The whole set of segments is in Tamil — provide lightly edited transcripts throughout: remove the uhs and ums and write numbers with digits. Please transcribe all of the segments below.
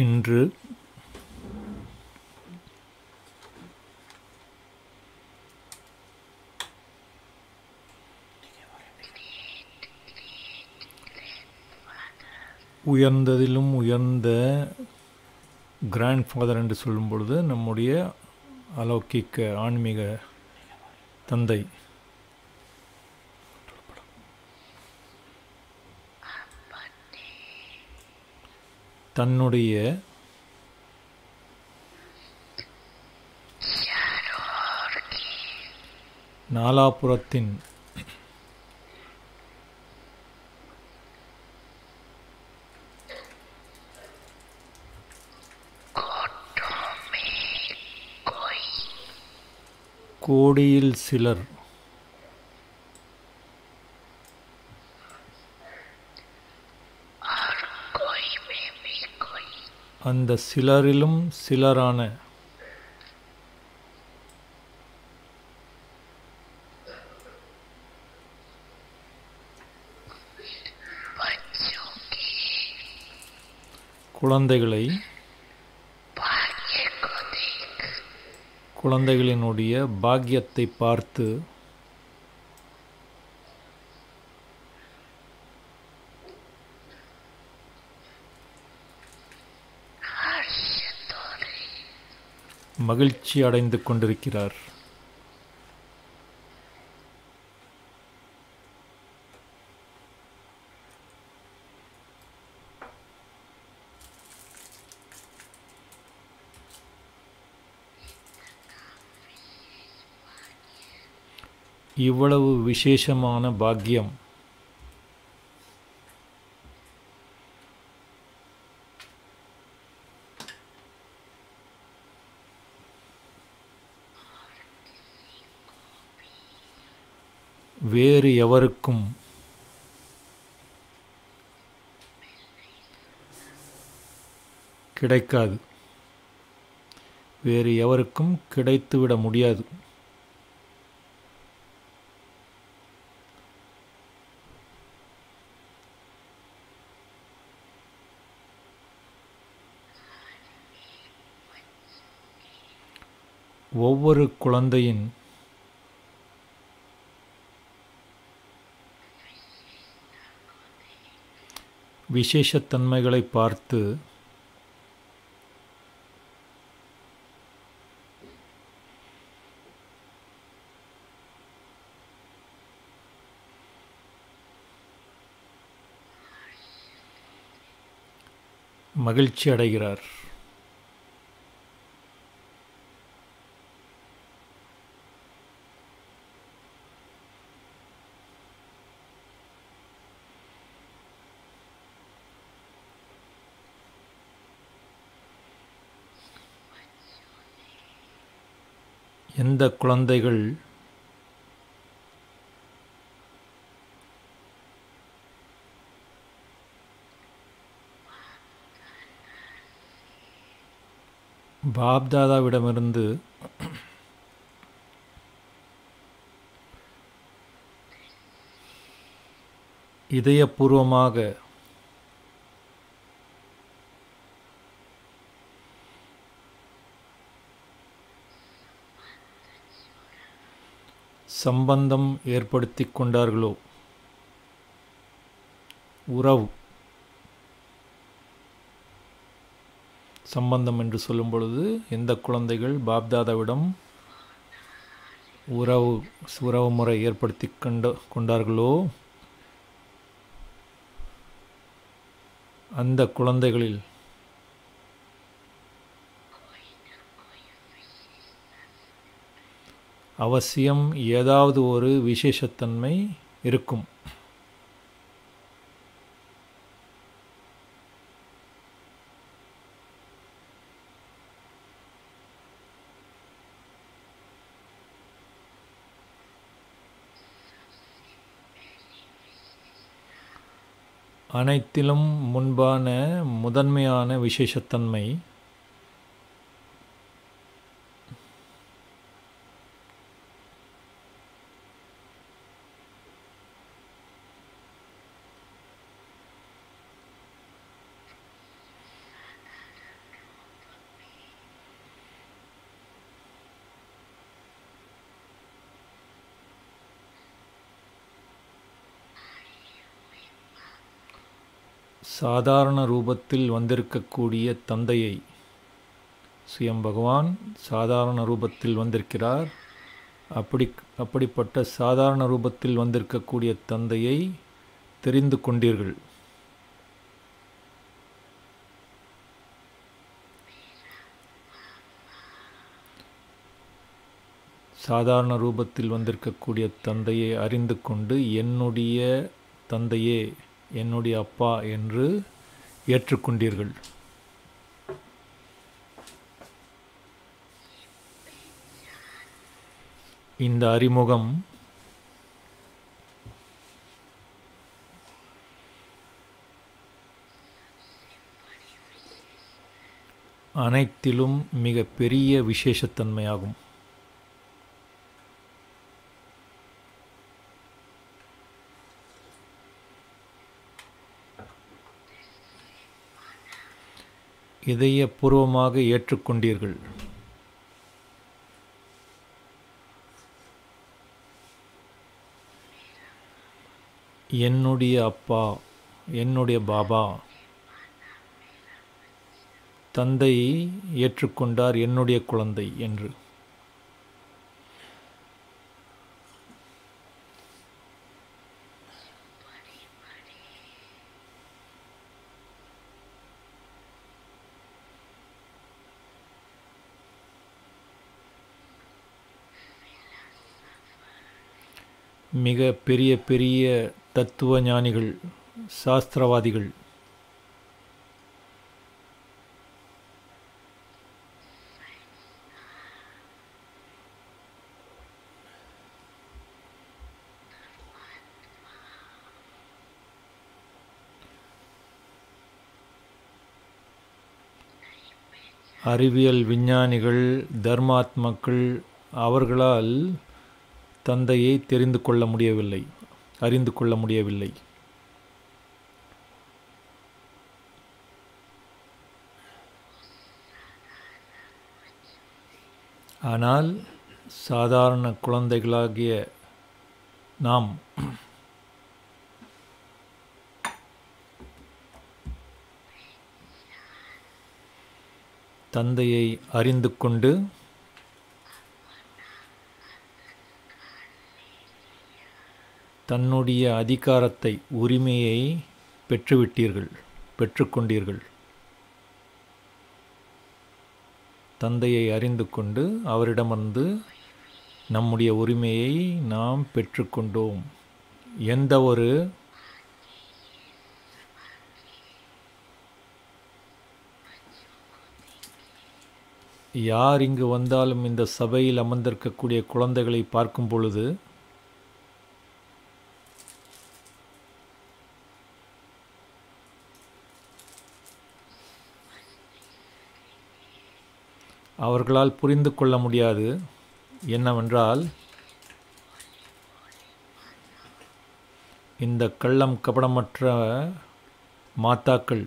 இன்று உயர்ந்ததிலும் உயர்ந்த கிராண்ட் ஃபாதர் என்று சொல்லும் பொழுது நம்முடைய அலௌகிக்க ஆன்மீக தந்தை தன்னுடைய நாலாபுறத்தின் கோடியில் சிலர் அந்த சிலரிலும் சிலரான குழந்தைகளினுடைய பாக்கியத்தை பார்த்து மகிழ்ச்சி அடைந்து கொண்டிருக்கிறார். இவ்வளவு விசேஷமான பாக்கியம் வேறு எவருக்கும் கிடைக்காது, வேறு எவருக்கும் கிடைத்துவிட முடியாது. ஒவ்வொரு குழந்தையின் விசேஷத்தன்மைகளை பார்த்து மகிழ்ச்சி அடைகிறார். எந்த குழந்தைகள் பாப்தாதாவிடமிருந்து இதயபூர்வமாக சம்பந்தம் ஏற்படுத்தி கொண்டார்களோ, உறவு சம்பந்தம் என்று சொல்லும் பொழுது எந்த குழந்தைகள் பாப்தாதாவிடம் உறவு முறை ஏற்படுத்தி கொண்டார்களோ அந்த குழந்தைகளில் அவசியம் ஏதாவது ஒரு விசேஷத்தன்மை இருக்கும். அனைத்திலும் முன்பான முதன்மையான விசேஷத்தன்மை சாதாரண ரூபத்தில் வந்திருக்கக்கூடிய தந்தையை, சுயம் பகவான் சாதாரண ரூபத்தில் வந்திருக்கிறார். அப்படிப்பட்ட சாதாரண ரூபத்தில் வந்திருக்கக்கூடிய தந்தையை தெரிந்து கொண்டீர்கள். சாதாரண ரூபத்தில் வந்திருக்கக்கூடிய தந்தையை அறிந்து கொண்டு என்னுடைய தந்தையே, என்னுடைய அப்பா என்று ஏற்றுக்கொண்டீர்கள். இந்த அறிமுகம் அனைத்திலும் மிக பெரிய விசேஷத்தன்மையாகும். இதயபூர்வமாக ஏற்றுக்கொண்டீர்கள். என்னுடைய அப்பா, என்னுடைய பாபா. தந்தை ஏற்றுக்கொண்டார் என்னுடைய குழந்தை என்று. மிக பெரிய பெரிய தத்துவ ஞானிகள், சாஸ்திரவாதிகள் அறிவியல் விஞ்ஞானிகள், தர்மாத்மாக்கள் அவர்களால் தந்தையை தெரிந்து கொள்ள முடியவில்லை, அறிந்து கொள்ள முடியவில்லை. ஆனால் சாதாரண குழந்தைகளாகிய நாம் தந்தையை அறிந்து கொண்டு தன்னுடைய அதிகாரத்தை, உரிமையை பெற்றுவிட்டீர்கள், பெற்றுக்கொண்டீர்கள். தந்தையை அறிந்து கொண்டு அவரிடமிருந்து நம்முடைய உரிமையை நாம் பெற்றுக்கொண்டோம். எந்த ஒரு யார் இங்கு வந்தாலும் இந்த சபையில் அமர்ந்திருக்கக்கூடிய குழந்தைகளை பார்க்கும் பொழுது அவர்களால் புரிந்து கொள்ள முடியாது. என்னவென்றால், இந்த கள்ளம் கபடமற்ற மாதாக்கள்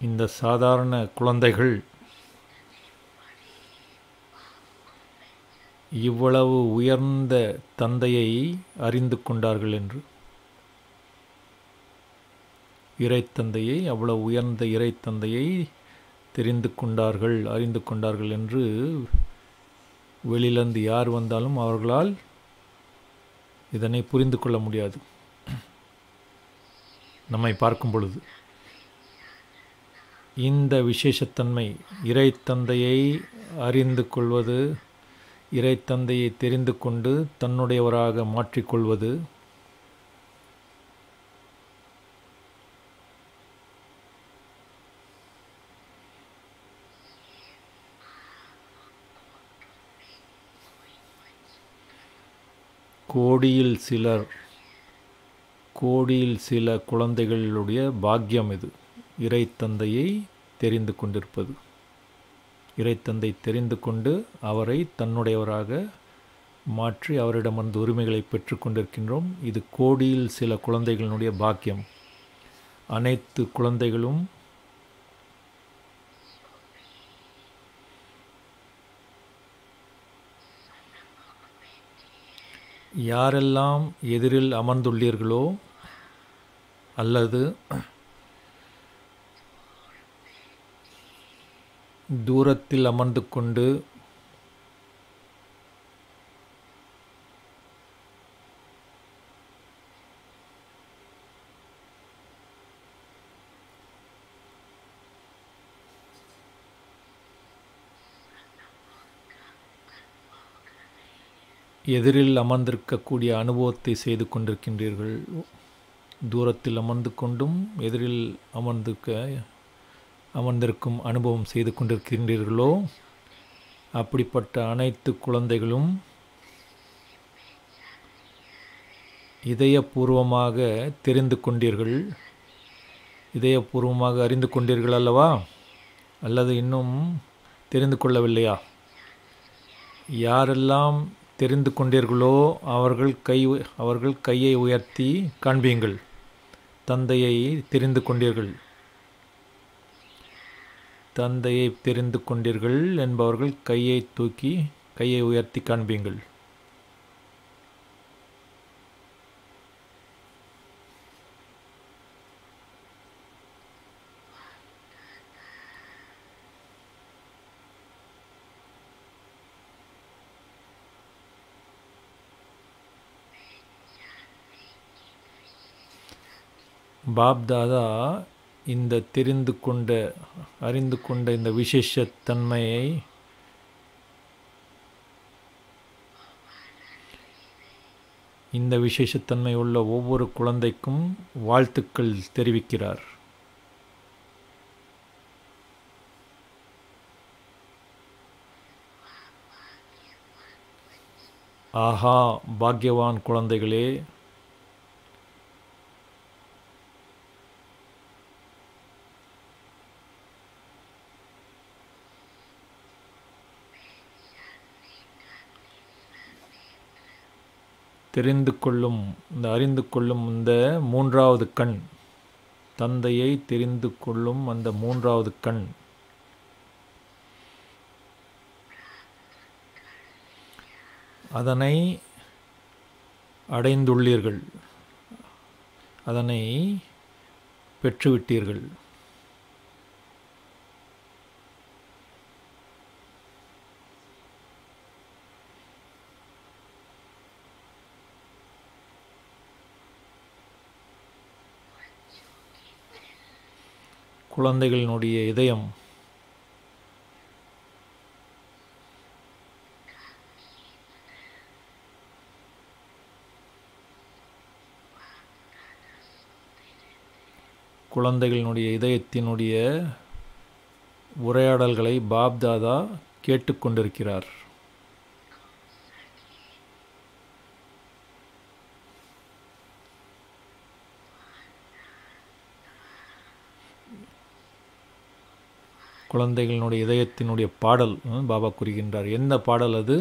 இந்த சாதாரண குழந்தைகள் இவ்வளவு உயர்ந்த தந்தையை அறிந்து கொண்டார்கள் என்று, இறைத்தந்தையை, அவ்வளவு உயர்ந்த இறைத்தந்தையை தெரிந்து கொண்டார்கள், அறிந்து கொண்டார்கள் என்று வெளியிலிருந்து யார் வந்தாலும் அவர்களால் இதனை புரிந்து கொள்ள முடியாது. நம்மை பார்க்கும் பொழுது இந்த விசேஷத்தன்மை, இறைத்தந்தையை அறிந்து கொள்வது, இறைத்தந்தையை தெரிந்து கொண்டு தன்னுடையவராக மாற்றிக்கொள்வது, கோடியில் சில குழந்தைகளுடைய பாக்கியம் இது. இறைத்தந்தையை தெரிந்து கொண்டிருப்பது, இறைத்தந்தை தெரிந்து கொண்டு அவரை தன்னுடையவராக மாற்றி அவரிடமிருந்து உரிமைகளை பெற்று கொண்டிருக்கின்றோம். இது கோடியில் சில குழந்தைகளுடைய பாக்கியம். அனைத்து குழந்தைகளும் யாரெல்லாம் எதிரில் அமர்ந்துள்ளீர்களோ அல்லது தூரத்தில் அமர்ந்து கொண்டு எதிரில் அமர்ந்திருக்கக்கூடிய அனுபவத்தை செய்து கொண்டிருக்கின்றீர்கள். தூரத்தில் அமர்ந்து கொண்டும் எதிரில் அமர்ந்திருக்கும் அனுபவம் செய்து கொண்டிருக்கின்றீர்களோ அப்படிப்பட்ட அனைத்து குழந்தைகளும் இதயபூர்வமாக தெரிந்து கொண்டீர்கள், இதயபூர்வமாக அறிந்து கொண்டீர்கள் அல்லவா? அல்லது இன்னும் தெரிந்து கொள்ளவில்லையா? யாரெல்லாம் தெரிந்து கொண்டீர்களோ அவர்கள் கையை உயர்த்தி காண்பீங்கள். தந்தையை தெரிந்து கொண்டீர்கள், தந்தையை தெரிந்து கொண்டீர்கள் என்பவர்கள் கையை உயர்த்தி காண்பீங்கள். பாப்தாதா இந்த அறிந்து கொண்ட இந்த விசேஷத்தன்மையை இந்த விசேஷத்தன்மை உள்ள ஒவ்வொரு குழந்தைக்கும் வாழ்த்துக்கள் தெரிவிக்கிறார். ஆஹா, பாக்யவான் குழந்தைகளே, அறிந்து கொள்ளும் இந்த மூன்றாவது கண், தந்தையை தெரிந்து கொள்ளும் அந்த மூன்றாவது கண், அதனை அடைந்துள்ளீர்கள், அதனை பெற்றுவிட்டீர்கள். குழந்தைகளினுடைய இதயம் இதயத்தினுடைய உரையாடல்களை பாப்தாதா கேட்டுக்கொண்டிருக்கிறார். குழந்தைகளினுடைய இதயத்தினுடைய பாடல் பாபா கூறுகின்றார். என்ன பாடல் அது?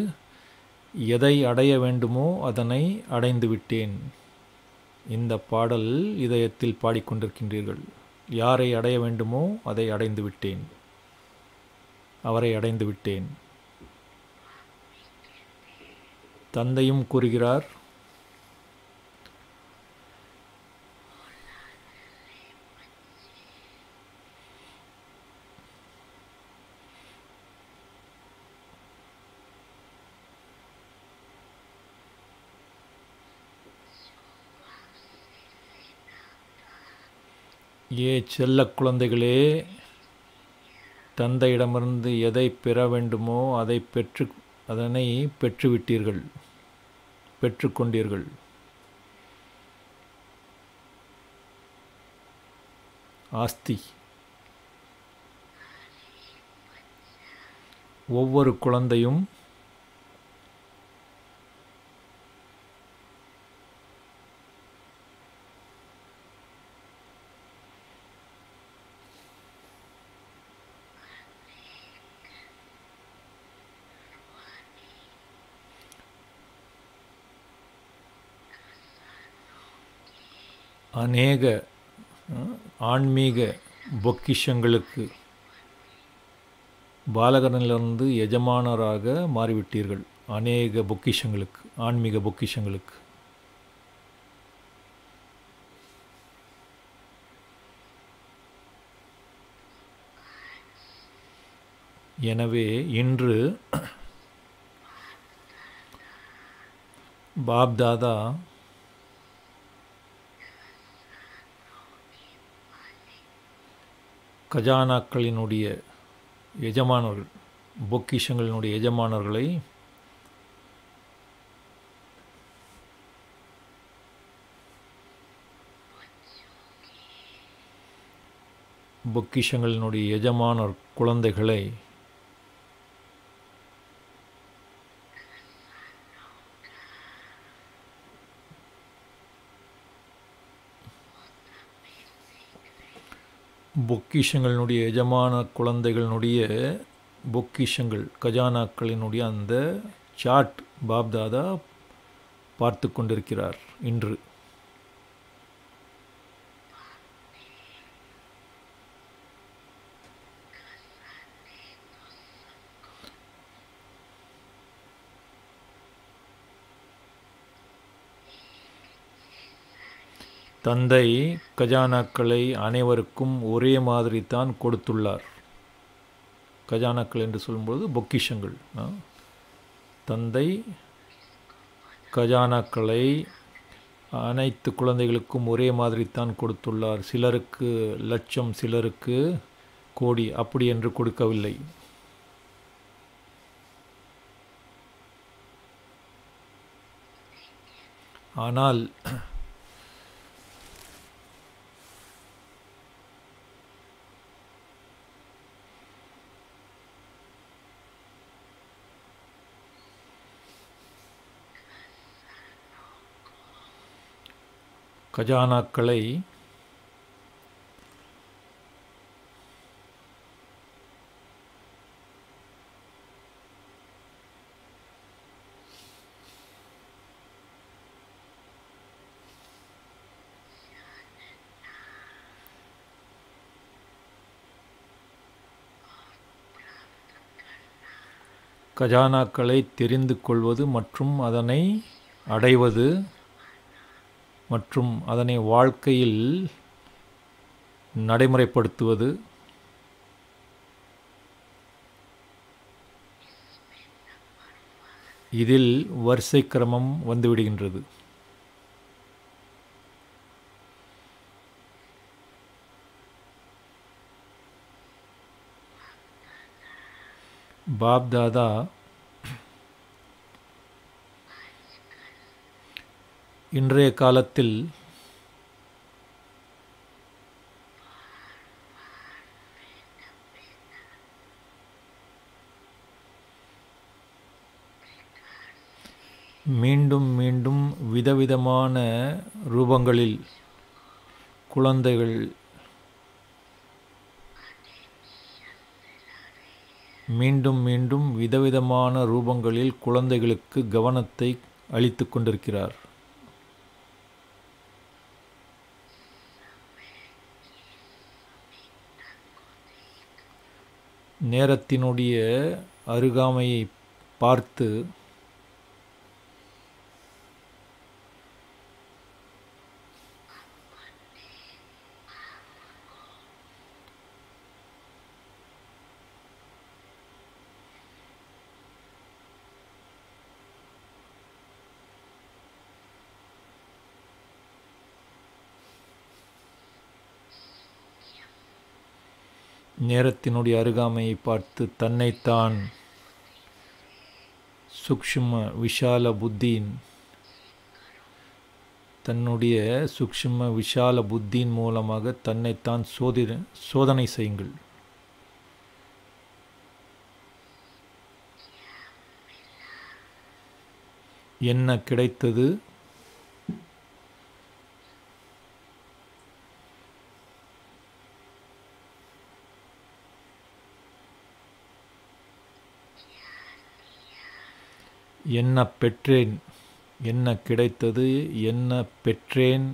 எதை அடைய வேண்டுமோ அதனை அடைந்து விட்டேன். இந்த பாடல் இதயத்தில் பாடிக்கொண்டிருக்கின்றீர்கள். யாரை அடைய வேண்டுமோ அதை அடைந்து விட்டேன், அவரை அடைந்து விட்டேன். தந்தையும் கூறுகிறார், செல்ல குழந்தைகளே, தந்தையிடமிருந்து எதை பெற வேண்டுமோ அதனை பெற்றுவிட்டீர்கள், பெற்றுக்கொண்டீர்கள். ஆஸ்தி ஒவ்வொரு குழந்தையும் அநேக ஆன்மீக பொக்கிஷங்களுக்கு பாலகனிலிருந்து எஜமானராக மாறிவிட்டீர்கள். அநேக பொக்கிஷங்களுக்கு, ஆன்மீக பொக்கிஷங்களுக்கு. எனவே இன்று பாப்தாதா கஜானாக்களினுடைய எஜமானர்கள், பொக்கிஷங்களினுடைய எஜமானர்களை பொக்கிஷங்களினுடைய எஜமானர் குழந்தைகளை பொக்கிஷங்களினுடைய எஜமான குழந்தைகளினுடைய பொக்கிஷங்கள், கஜானாக்களினுடைய அந்த சார்ட் பாப்தாதா பார்த்து கொண்டிருக்கிறார் இன்று. தந்தை கஜானாக்களை அனைவருக்கும் ஒரே மாதிரி தான் கொடுத்துள்ளார். கஜானாக்கள் என்று சொல்லும்போது பொக்கிஷங்கள். தந்தை கஜானாக்களை அனைத்து குழந்தைகளுக்கும் ஒரே மாதிரி தான் கொடுத்துள்ளார். சிலருக்கு லட்சம், சிலருக்கு கோடி, அப்படி என்று கொடுக்கவில்லை. ஆனால் கஜானாக்களை கஜானாக்களை தெரிந்து கொள்வது மற்றும் அதனை அடைவது மற்றும் அதனை வாழ்க்கையில் நடைமுறைப்படுத்துவது, இதில் வரிசை கிரமம் வந்துவிடுகின்றது. பாப்தாதா இன்றைய காலத்தில் மீண்டும் மீண்டும் விதவிதமான ரூபங்களில் குழந்தைகள் மீண்டும் மீண்டும் விதவிதமான ரூபங்களில் குழந்தைகளுக்கு கவனத்தை அளித்து கொண்டிருக்கிறார். நேரத்தினுடைய அருகாமையை பார்த்து நேரத்தினுடைய அருகாமையை பார்த்து தன்னைத்தான் சூக்ஷ்ம விஷால புத்தியின், தன்னுடைய சூக்ஷ்ம விஷால புத்தியின் மூலமாக தன்னைத்தான் சோதனை செய்யுங்கள். என்ன கிடைத்தது, என்ன பெற்றேன், என்ன கிடைத்தது, என்ன பெற்றேன்,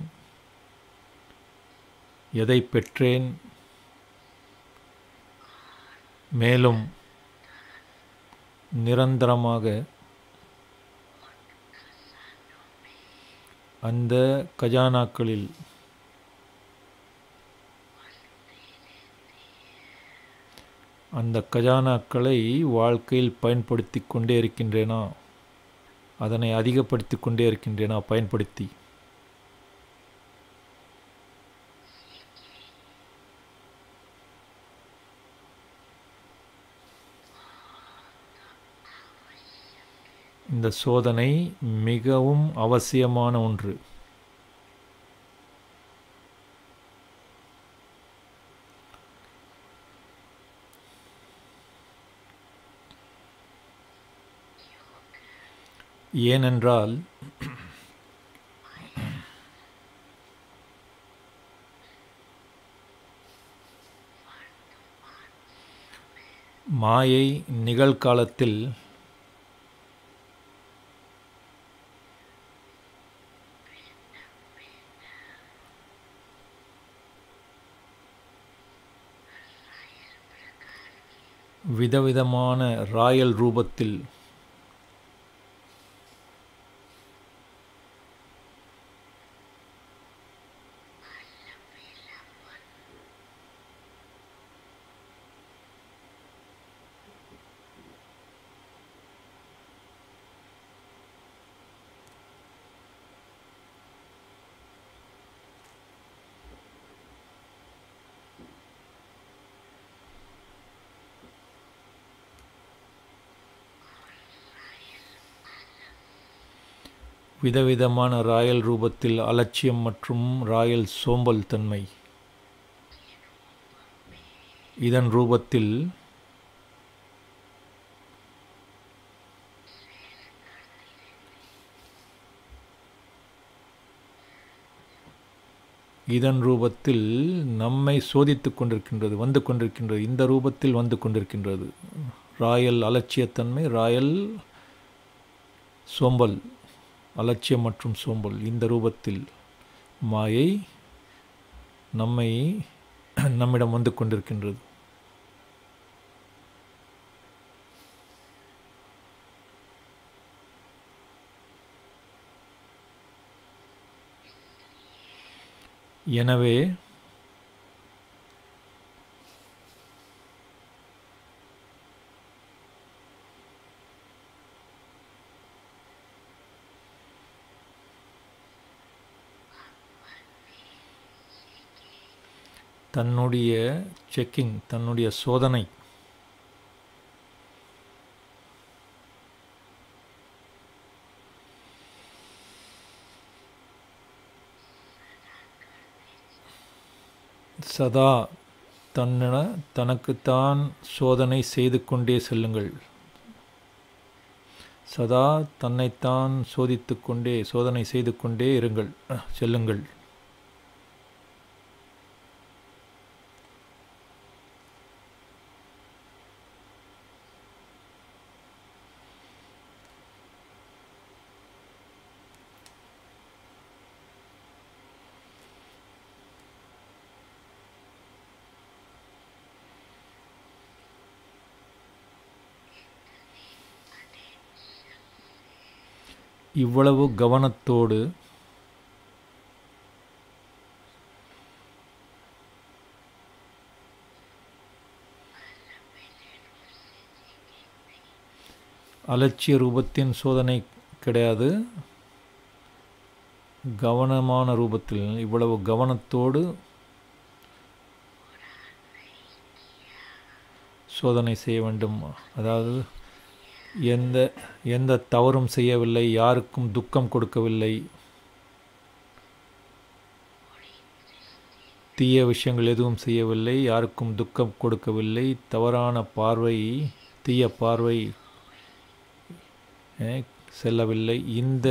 எதை பெற்றேன், மேலும் நிரந்தரமாக அந்த கஜானாக்களில் அந்த கஜானாக்களை வாழ்க்கையில் பயன்படுத்தி கொண்டே இருக்கின்றேனா, அதனை அதிகப்படுத்தி கொண்டே இருக்கின்றேனா பயன்படுத்தி? இந்த சோதனை மிகவும் அவசியமான ஒன்று. ஏனென்றால் மாயை நிகழ்காலத்தில் விதவிதமான ராயல் ரூபத்தில் விதவிதமான ராயல் ரூபத்தில் அலட்சியம் மற்றும் ராயல் சோம்பல் தன்மை. இதன் ரூபத்தில் நம்மை சோதித்து கொண்டிருக்கின்றது, வந்து கொண்டிருக்கின்றது. இந்த ரூபத்தில் வந்து கொண்டிருக்கின்றது. ராயல் அலட்சியத்தன்மை, ராயல் சோம்பல், அலட்சியம் மற்றும் சோம்பல். இந்த ரூபத்தில் மாயை நம்மிடம் வந்து கொண்டிருக்கின்றது. எனவே தன்னுடைய செக்கிங், தன்னுடைய சோதனை சதா தனக்குத்தான் சோதனை செய்து கொண்டே செல்லுங்கள். சதா தன்னைத்தான் சோதனை செய்து கொண்டே செல்லுங்கள். இவ்வளவு கவனத்தோடு அலட்சிய ரூபத்தின் சோதனை கிடையாது. கவனமான ரூபத்தில் இவ்வளவு கவனத்தோடு சோதனை செய்ய வேண்டும். அதாவது எந்த தவறும் செய்யவில்லை, யாருக்கும் துக்கம் கொடுக்கவில்லை, தீய விஷயங்கள் எதுவும் செய்யவில்லை, யாருக்கும் துக்கம் கொடுக்கவில்லை, தவறான பார்வை, தீய பார்வை செல்லவில்லை. இந்த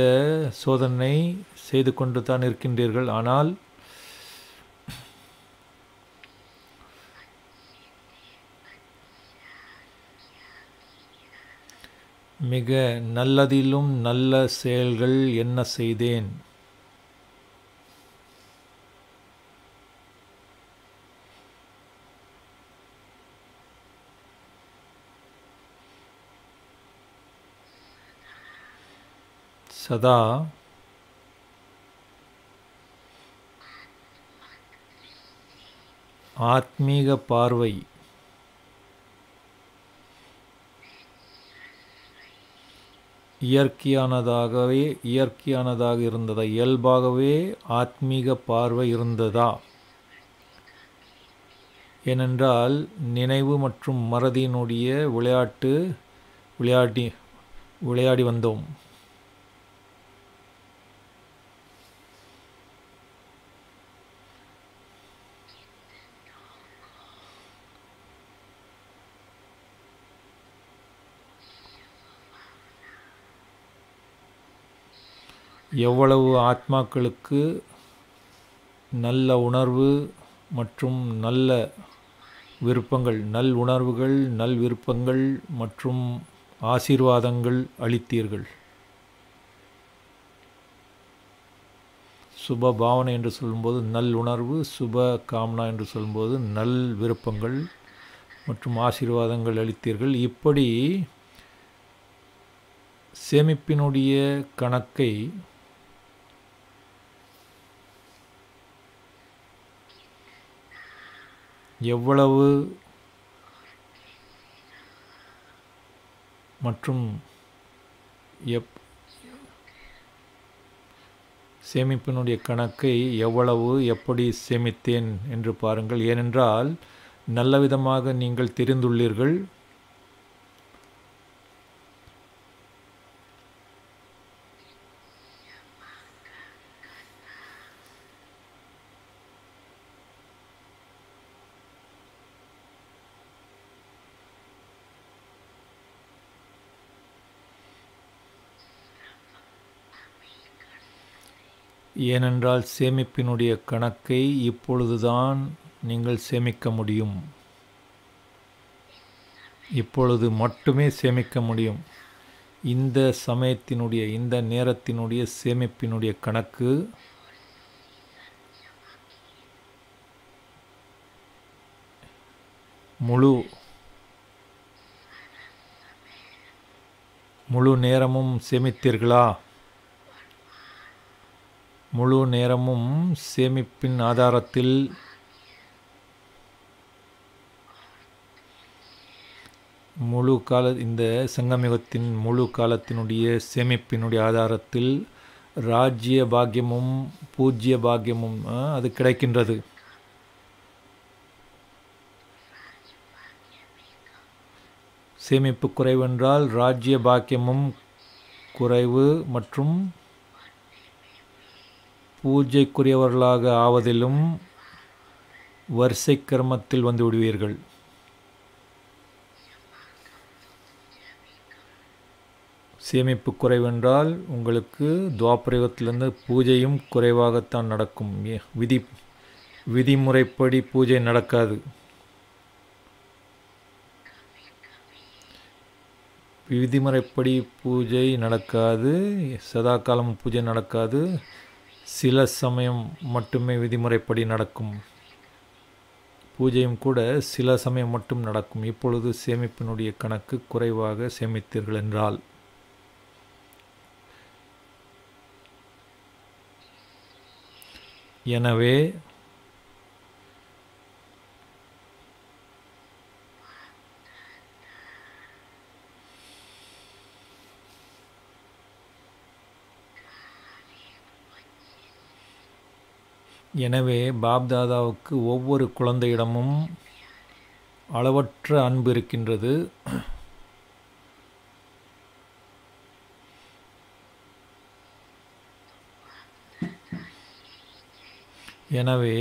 சோதனை செய்து கொண்டு தான் இருக்கின்றீர்கள். ஆனால் மிக நல்லதிலும் நல்ல செயல்கள் என்ன செய்தேன், சதா ஆத்மீக பார்வை இயற்கையானதாக இருந்ததா? இயல்பாகவே ஆத்மீக பார்வை இருந்ததா? ஏனென்றால் நினைவு மற்றும் மறதியினுடைய விளையாடி வந்தோம். எவ்வளவு ஆத்மாக்களுக்கு நல்ல உணர்வு மற்றும் நல்ல விருப்பங்கள், நல் உணர்வுகள், நல் விருப்பங்கள் மற்றும் ஆசீர்வாதங்கள் அளித்தீர்கள். சுப பாவனை என்று சொல்லும்போது நல் உணர்வு, சுப காம்னா என்று சொல்லும்போது நல் விருப்பங்கள் மற்றும் ஆசீர்வாதங்கள் அளித்தீர்கள். இப்படி சேமிப்பினுடைய கணக்கை எவ்வளவு மற்றும் சேமிப்பினுடைய கணக்கை எவ்வளவு எப்படி சேமித்தேன் என்று பாருங்கள். ஏனென்றால் நல்ல விதமாக நீங்கள் தெரிந்துள்ளீர்கள். ஏனென்றால் சேமிப்பினுடைய கணக்கை இப்பொழுதுதான் நீங்கள் சேமிக்க முடியும். இப்பொழுது மட்டுமே சேமிக்க முடியும். இந்த சமயத்தினுடைய, இந்த நேரத்தினுடைய சேமிப்பினுடைய கணக்கு முழு நேரமும் சேமித்தீர்களா? முழு நேரமும் சேமிப்பின் ஆதாரத்தில் இந்த சங்கமயுகத்தின் முழு காலத்தினுடைய சேமிப்பினுடைய ஆதாரத்தில் ராஜ்ய பாக்கியமும் பூஜ்ய பாக்கியமும் அது கிடைக்கின்றது. சேமிப்பு குறைவென்றால் ராஜ்ய பாக்கியமும் குறைவு மற்றும் பூஜைக்குரியவர்களாக ஆவதிலும் வரிசை கிரமத்தில் வந்து விடுவீர்கள். சேமிப்பு குறைவென்றால் உங்களுக்கு துவாபரயுகத்திலிருந்து பூஜையும் குறைவாகத்தான் நடக்கும். விதிமுறைப்படி பூஜை நடக்காது. விதிமுறைப்படி பூஜை நடக்காது, சதா காலம் பூஜை நடக்காது. சில சமயம் மட்டுமே விதிமுறைப்படி நடக்கும். பூஜையும் கூட சில சமயம் மட்டும் நடக்கும். இப்பொழுது சேமிப்பினுடைய கணக்கு குறைவாக சேமித்தீர்கள் என்றால் எனவே பாப்தாதாவுக்கு ஒவ்வொரு குழந்தையிடமும் அளவற்ற அன்பு இருக்கின்றது. எனவே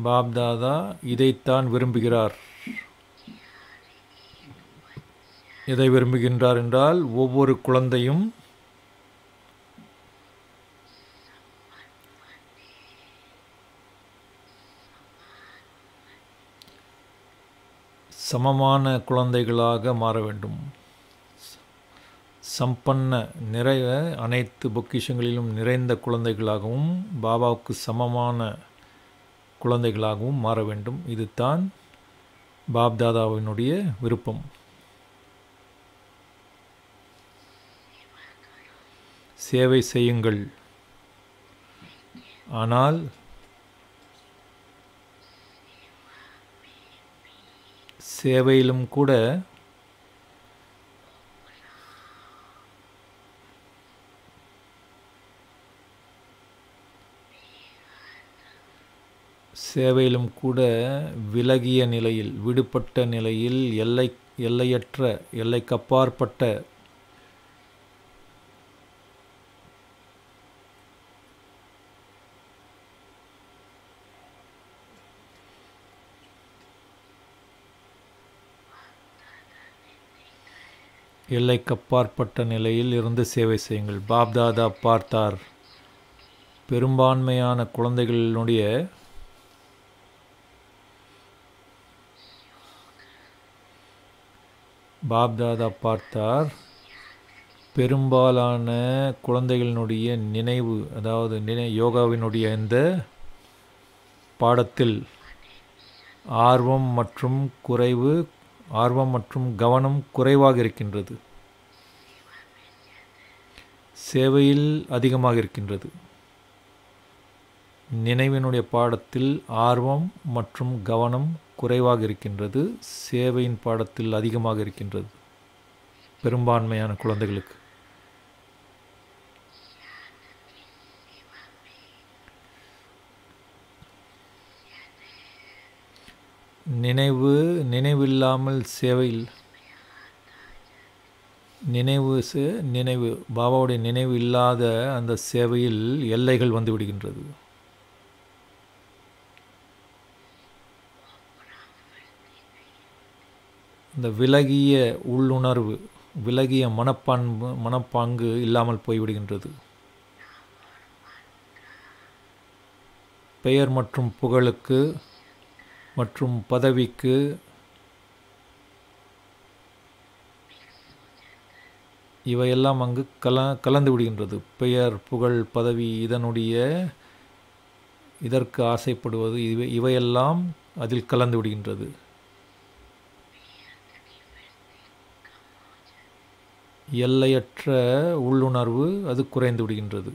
பாப்தாதா இதைத்தான் விரும்புகிறார். எதை விரும்புகின்றார் என்றால் ஒவ்வொரு குழந்தையும் சமமான குழந்தைகளாக மாற வேண்டும். சம்பன்ன நிறைய அனைத்து பொக்கிஷங்களிலும் நிறைந்த குழந்தைகளாகவும் பாபாவுக்கு சமமான குழந்தைகளாகவும் மாற வேண்டும். இதுதான் பாப்தாதாவினுடைய விருப்பம். சேவை செய்யுங்கள், ஆனால் சேவையிலும் கூட விலகிய நிலையில், விடுபட்ட நிலையில், எல்லையற்ற, எல்லைக்கப்பாற்பட்ட நிலையில் இருந்து சேவை செய்யுங்கள். பாப்தாதா பார்த்தார், பெரும்பான்மையான குழந்தைகளினுடைய பெரும்பாலான குழந்தைகளினுடைய நினைவு, அதாவது யோகாவினுடைய இந்த பாடத்தில் ஆர்வம் மற்றும் கவனம் குறைவாக இருக்கின்றது. சேவையில் அதிகமாக இருக்கின்றது. நினைவினுடைய பாடத்தில் ஆர்வம் மற்றும் கவனம் குறைவாக இருக்கின்றது. சேவையின் பாடத்தில் அதிகமாக இருக்கின்றது பெரும்பான்மையான குழந்தைகளுக்கு. நினைவில்லாமல் சேவையில் பாபாவுடைய நினைவு இல்லாத அந்த சேவையில் எல்லைகள் வந்து விடுகின்றது. இந்த விலகிய உள்ளுணர்வு, விலகிய மனப்பாங்கு இல்லாமல் போய்விடுகின்றது. பெயர் மற்றும் புகழுக்கு மற்றும் பதவிக்கு இவையெல்லாம் அங்கு கலந்து விடுகின்றது. பெயர், புகழ், பதவி, இதற்கு ஆசைப்படுவது, இவையெல்லாம் அதில் கலந்து விடுகின்றது. எல்லையற்ற உள்ளுணர்வு அது குறைந்து விடுகின்றது.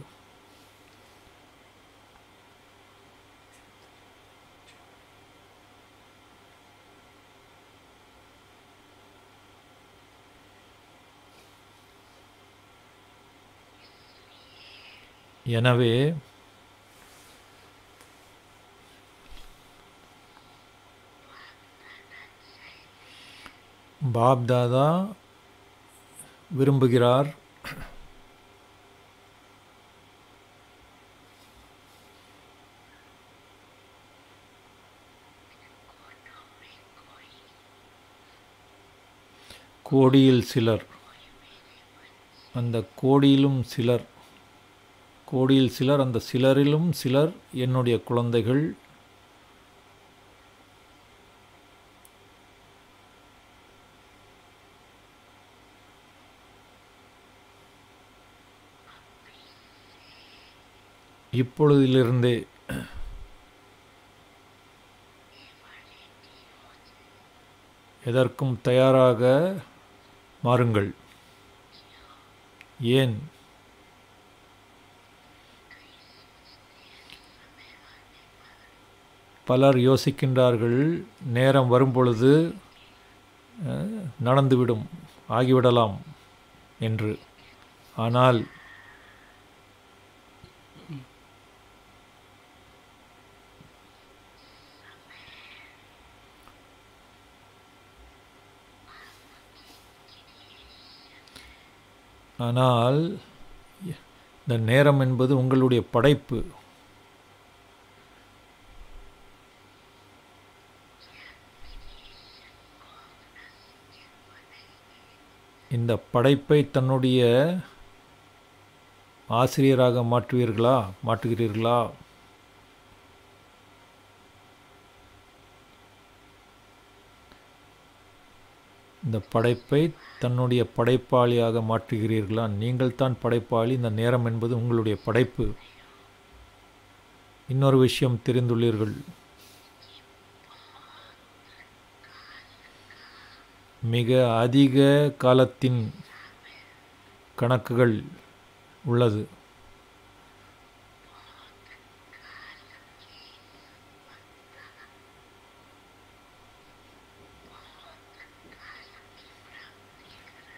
எனவே பாப்தாதா விரும்புகிறார், கோடியில் சிலர், அந்த கோடியிலும் சிலர், அந்த சிலரிலும் சிலர் என்னுடைய குழந்தைகள். இப்பொழுதிலிருந்தே எதற்கும் தயாராக மாறுங்கள். ஏன்? பலர் யோசிக்கின்றார்கள், நேரம் வரும்பொழுது நடந்துவிடும், ஆகிவிடலாம் என்று. ஆனால் இந்த நேரம் என்பது உங்களுடைய படைப்பு. இந்த படைப்பை தன்னுடைய ஆசிரியராக மாற்றுகிறீர்களா? இந்த படைப்பை தன்னுடைய படைப்பாளியாக மாற்றுகிறீர்களா? நீங்கள் தான் படைப்பாளி. இந்த நேரம் என்பது உங்களுடைய படைப்பு. இன்னொரு விஷயம் தெரிந்துள்ளீர்கள், மிக அதிக காலத்தின் கணக்குகள் உள்ளது.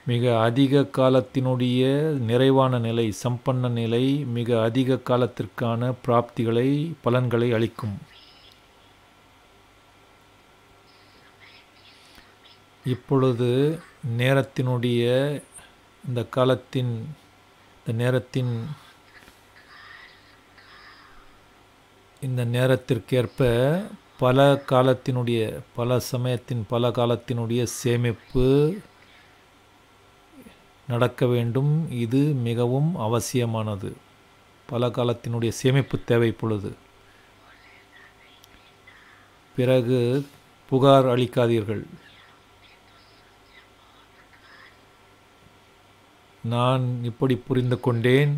மிக அதிக காலத்தினுடைய நிறைவான நிலை, சம்பன்ன நிலை மிக அதிக காலத்திற்கான பிராப்திகளை, பலன்களை அளிக்கும். இப்பொழுது நேரத்தினுடைய இந்த காலத்தின் இந்த நேரத்திற்கேற்ப பல சமயத்தின் பல காலத்தினுடைய சேமிப்பு நடக்க வேண்டும். இது மிகவும் அவசியமானது. பல காலத்தினுடைய சேமிப்பு தேவை. பொழுது பிறகு புகார் அளிக்காதீர்கள். நான் இப்படி புரிந்து கொண்டேன்,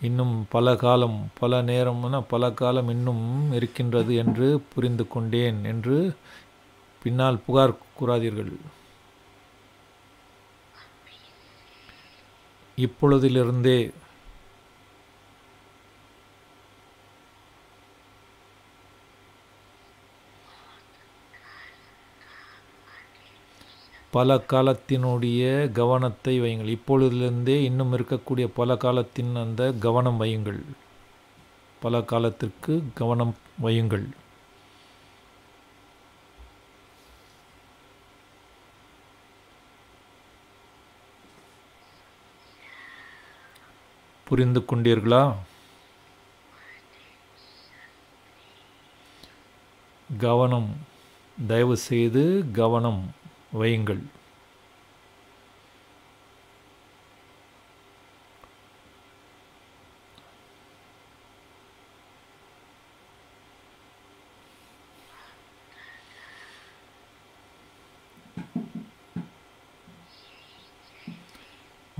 இன்னும் பல காலம் இன்னும் இருக்கின்றது என்று புரிந்து கொண்டேன் என்று பின்னால் புகார் கூறாதீர்கள். இப்பொழுதிலிருந்தே பல காலத்தினுடைய கவனத்தை வையுங்கள். இப்பொழுதிலிருந்தே இன்னும் இருக்கக்கூடிய பல காலத்தின் அந்த கவனம் வையுங்கள். பல காலத்திற்கு கவனம் வையுங்கள். புரிந்து கொண்டீர்களா? கவனம், தயவு செய்து கவனம் வையுங்கள்.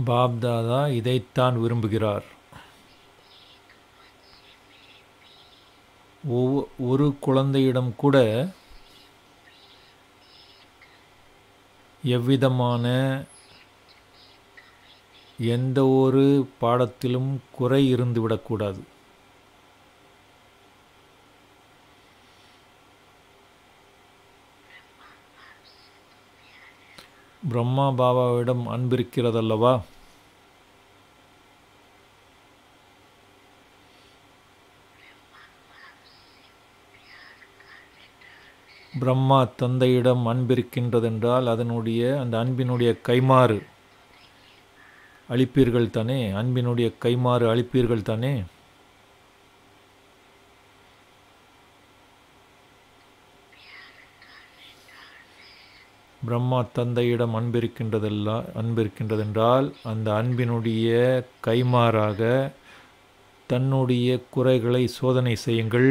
பாப்தாதா இதைத்தான் விரும்புகிறார். ஒரு குழந்தையிடம் கூட எவ்விதமான எந்த ஒரு பாடத்திலும் குறை இருந்துவிடக்கூடாது. பிரம்மா பாபாவிடம் அன்பிருக்கிறதல்லவா? பிரம்மா தந்தையிடம் அன்பிருக்கின்றதென்றால் அந்த அன்பினுடைய கைமாறு அளிப்பீர்கள் தானே? அன்பினுடைய கைமாறு அளிப்பீர்கள் தானே? பிரம்மா தந்தையிடம் அன்பிருக்கின்றதென்றால் அந்த அன்பினுடைய கைமாறாக தன்னுடைய குறைகளை சோதனை செய்யுங்கள்.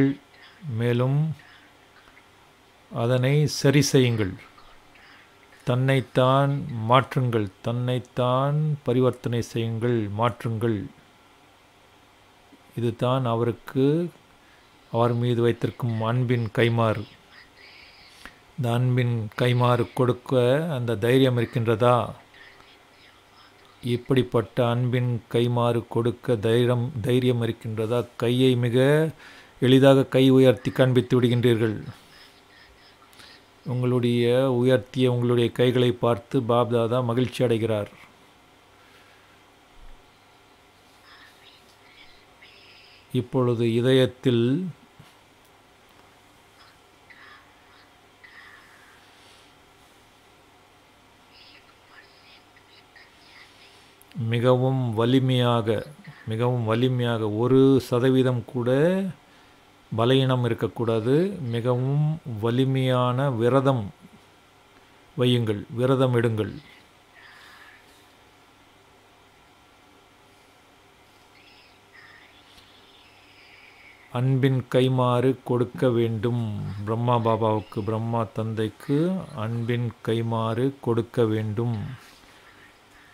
மேலும் அதனை சரி செய்யுங்கள். தன்னைத்தான் மாற்றுங்கள். தன்னைத்தான் பரிவர்த்தனை செய்யுங்கள், மாற்றுங்கள். இதுதான் அவர் மீது வைத்திருக்கும் அன்பின் கைமாறு. இந்த அன்பின் கைமாறு கொடுக்க அந்த தைரியம் இருக்கின்றதா? இப்படிப்பட்ட அன்பின் கைமாறு கொடுக்க தைரியம் இருக்கின்றதா? கையை மிக எளிதாக கை உயர்த்தி காண்பித்து விடுகின்றீர்கள். உங்களுடைய கைகளை பார்த்து பாப்தாதா மகிழ்ச்சி அடைகிறார். இப்பொழுது இதயத்தில் மிகவும் வலிமையாக 1% கூட பலவீனம் இருக்கக்கூடாது. மிகவும் வலிமையான விரதம் வையுங்கள், விரதம் எடுங்கள். அன்பின் கைமாறு கொடுக்க வேண்டும். பிரம்மா பாபாவுக்கு, பிரம்மா தந்தைக்கு அன்பின் கைமாறு கொடுக்க வேண்டும்.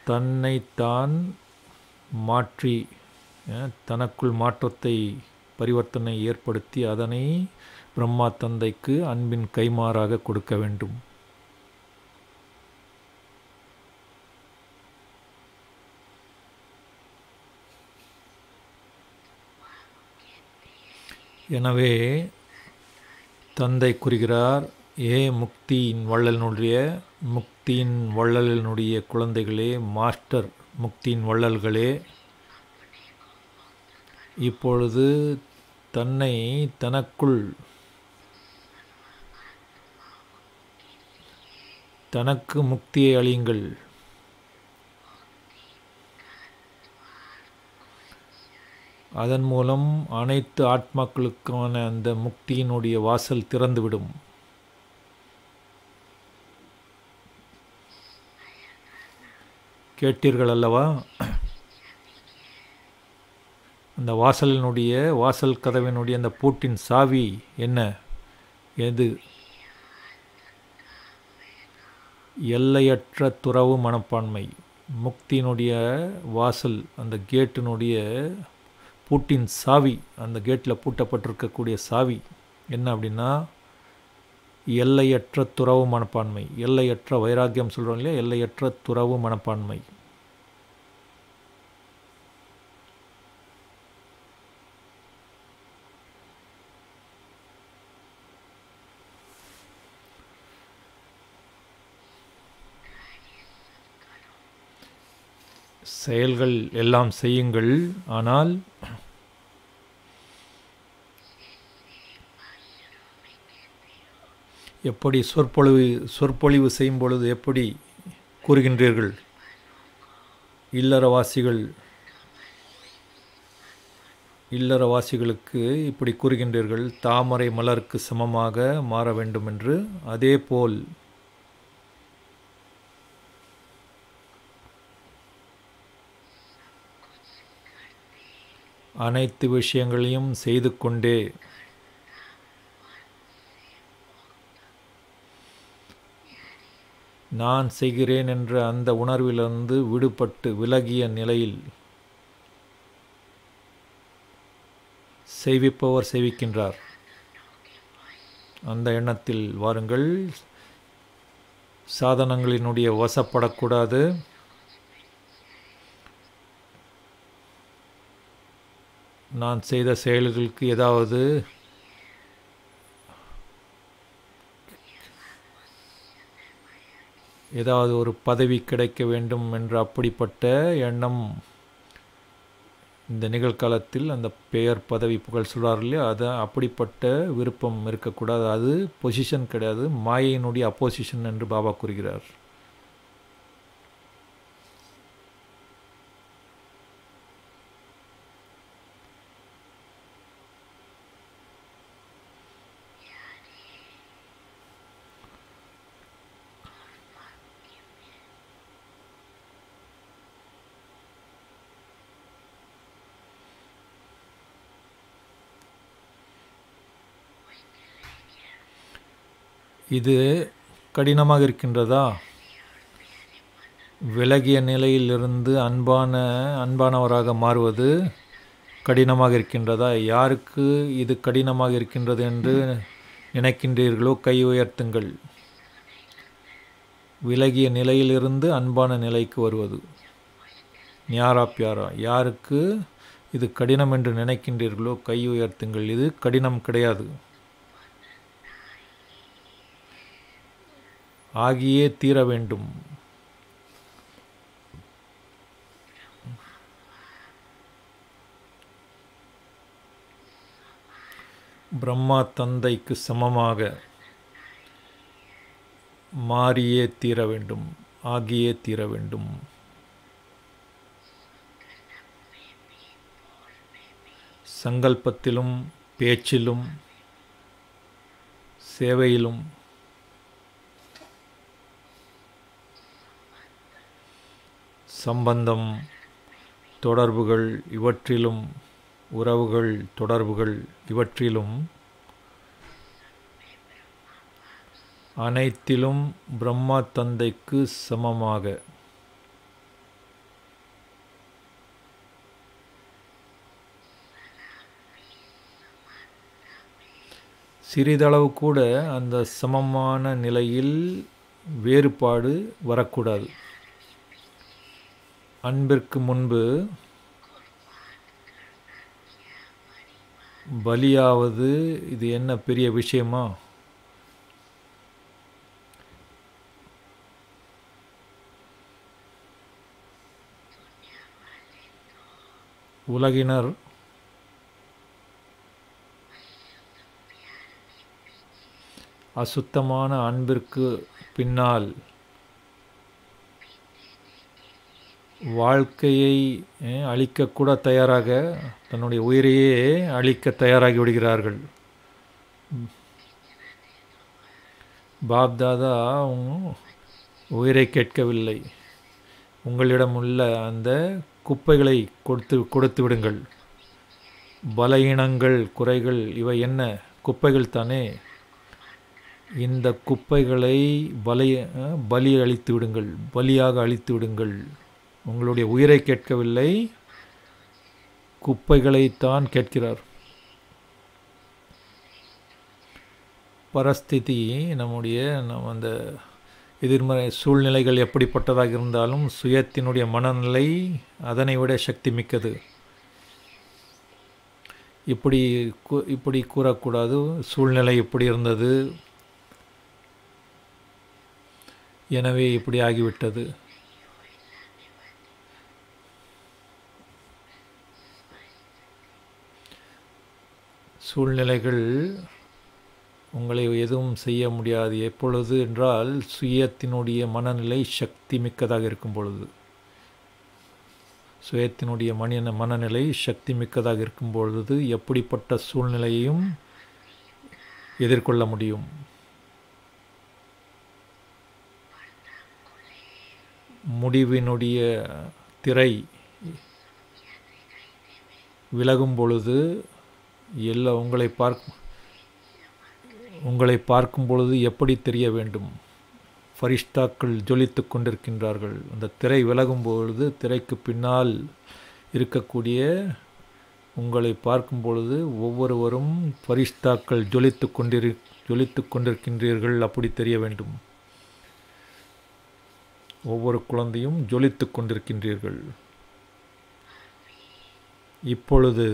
தன்னைத்தான் மாற்றி தனக்குள் மாற்றத்தை பரிவர்த்தனை ஏற்படுத்தி அதனை பிரம்மா தந்தைக்கு அன்பின் கைமாறாக கொடுக்க வேண்டும். எனவே தந்தை கூறுகிறார், முக்தியின் வள்ளலினுடைய குழந்தைகளே, மாஸ்டர் முக்தியின் வள்ளல்களே, இப்பொழுது தன்னை தனக்கு முக்தியை அளியுங்கள். அதன் மூலம் அனைத்து ஆத்மாக்களுக்கான அந்த முக்தியினுடைய வாசல் திறந்துவிடும். கேட்டீர்கள் அல்லவா? அந்த வாசல் கதவினுடைய அந்த பூட்டின் சாவி என்ன? எது? எல்லையற்ற துறவு மனப்பான்மை. முக்தியினுடைய வாசல், அந்த கேட்டினுடைய பூட்டின் சாவி, அந்த கேட்டில் பூட்டப்பட்டிருக்கக்கூடிய சாவி என்ன அப்படின்னா, எல்லையற்ற துறவு மனப்பான்மை. எல்லையற்ற வைராக்கியம் சொல்கிறோம் இல்லையா, எல்லையற்ற துறவு மனப்பான்மை. செயல்கள் எல்லாம் செய்யுங்கள், ஆனால் எப்படி சொற்பொழிவு செய்யும் பொழுது எப்படி கூறுகின்றீர்கள்? இல்லறவாசிகளுக்கு இப்படி கூறுகின்றீர்கள், தாமரை மலருக்கு சமமாக மாற வேண்டும் என்று. அதேபோல் அனைத்து விஷயங்களையும் செய்து கொண்டே நான் செய்கிறேன் என்ற அந்த உணர்விலிருந்து விடுபட்டு விலகிய நிலையில் செய்விப்பவர் செய்விக்கின்றார். அந்த எண்ணத்தில் வாருங்கள். சாதனங்களினுடைய வசப்படக்கூடாது. நான் செய்த செயல்களுக்கு ஏதாவது ஒரு பதவி கிடைக்க வேண்டும் என்ற அப்படிப்பட்ட எண்ணம் இந்த நிகழ்காலத்தில், அந்த பெயர் பதவி புகழ் சொல்கிறார் இல்லையா, அது அப்படிப்பட்ட விருப்பம் இருக்கக்கூடாது. அது பொசிஷன் கிடையாது, மாயையினுடைய அப்போசிஷன் என்று பாபா கூறுகிறார். இது கடினமாக இருக்கின்றதா? விலகிய நிலையிலிருந்து அன்பானவராக மாறுவது கடினமாக இருக்கின்றதா? யாருக்கு இது கடினமாக இருக்கின்றது என்று நினைக்கின்றீர்களோ கை உயர்த்துங்கள். விலகிய நிலையிலிருந்து அன்பான நிலைக்கு வருவது ஞாரா பியாரா. யாருக்கு இது கடினம் என்று நினைக்கின்றீர்களோ கை உயர்த்துங்கள். இது கடினம் கிடையாது, ஆகியே தீர வேண்டும். பிரம்மா தந்தைக்கு சமமாக மாறியே தீர வேண்டும், ஆகியே தீர வேண்டும். சங்கல்பத்திலும் பேச்சிலும் சேவையிலும் சம்பந்தம் தொடர்புகள் இவற்றிலும், உறவுகள் தொடர்புகள் இவற்றிலும் அனைத்திலும் பிரம்மா தந்தைக்கு சமமாக சிறிதளவு கூட அந்த சமமான நிலையில் வேறுபாடு வரக்கூடாது. அன்பிற்கு முன்பு பலியாவது இது என்ன பெரிய விஷயமா? உலகினர் அசுத்தமான அன்பிற்கு பின்னால் வாழ்க்கையை அழிக்கக்கூட தயாராக, தன்னுடைய உயிரையே அழிக்க தயாராகி விடுகிறார்கள். பாப்தாதா உயிரை கேட்கவில்லை. உங்களிடம் உள்ள அந்த குப்பைகளை கொடுத்து விடுங்கள். பலகீனங்கள், குறைகள், இவை என்ன? குப்பைகள் தானே. இந்த குப்பைகளை பலி அளித்து விடுங்கள், பலியாக அளித்து விடுங்கள். உங்களுடைய உயிரை கேட்கவில்லை, குப்பைகளைத்தான் கேட்கிறார். பரஸ்திதி, நம்முடைய அந்த எதிர்மறை சூழ்நிலைகள் எப்படிப்பட்டதாக இருந்தாலும் சுயத்தினுடைய மனநிலை அதனை விட சக்தி மிக்கது. இப்படி கூறக்கூடாது. சூழ்நிலை இப்படி இருந்தது, எனவே இப்படி ஆகிவிட்டது. சூழ்நிலைகள் உங்களை எதுவும் செய்ய முடியாது. எப்பொழுது என்றால் சுயத்தினுடைய மனநிலை சக்தி மிக்கதாக இருக்கும் பொழுது. சுயத்தினுடைய மனநிலை சக்தி மிக்கதாக இருக்கும் பொழுது எப்படிப்பட்ட சூழ்நிலையையும் எதிர்கொள்ள முடியும். முடிவினுடைய திரை விலகும் பொழுது உங்களை பார்க்கும் பொழுது எப்படி தெரிய வேண்டும்? ஃபரிஷ்தாக்கள் ஜொலித்து கொண்டிருக்கின்றார்கள். அந்த திரை விலகும் பொழுது திரைக்கு பின்னால் இருக்கக்கூடிய உங்களை பார்க்கும் பொழுது ஒவ்வொருவரும் ஃபரிஷ்தாக்கள் ஜொலித்து கொண்டிருக்கின்றீர்கள், அப்படி தெரிய வேண்டும். ஒவ்வொரு குழந்தையும் ஜொலித்து கொண்டிருக்கின்றீர்கள். இப்பொழுது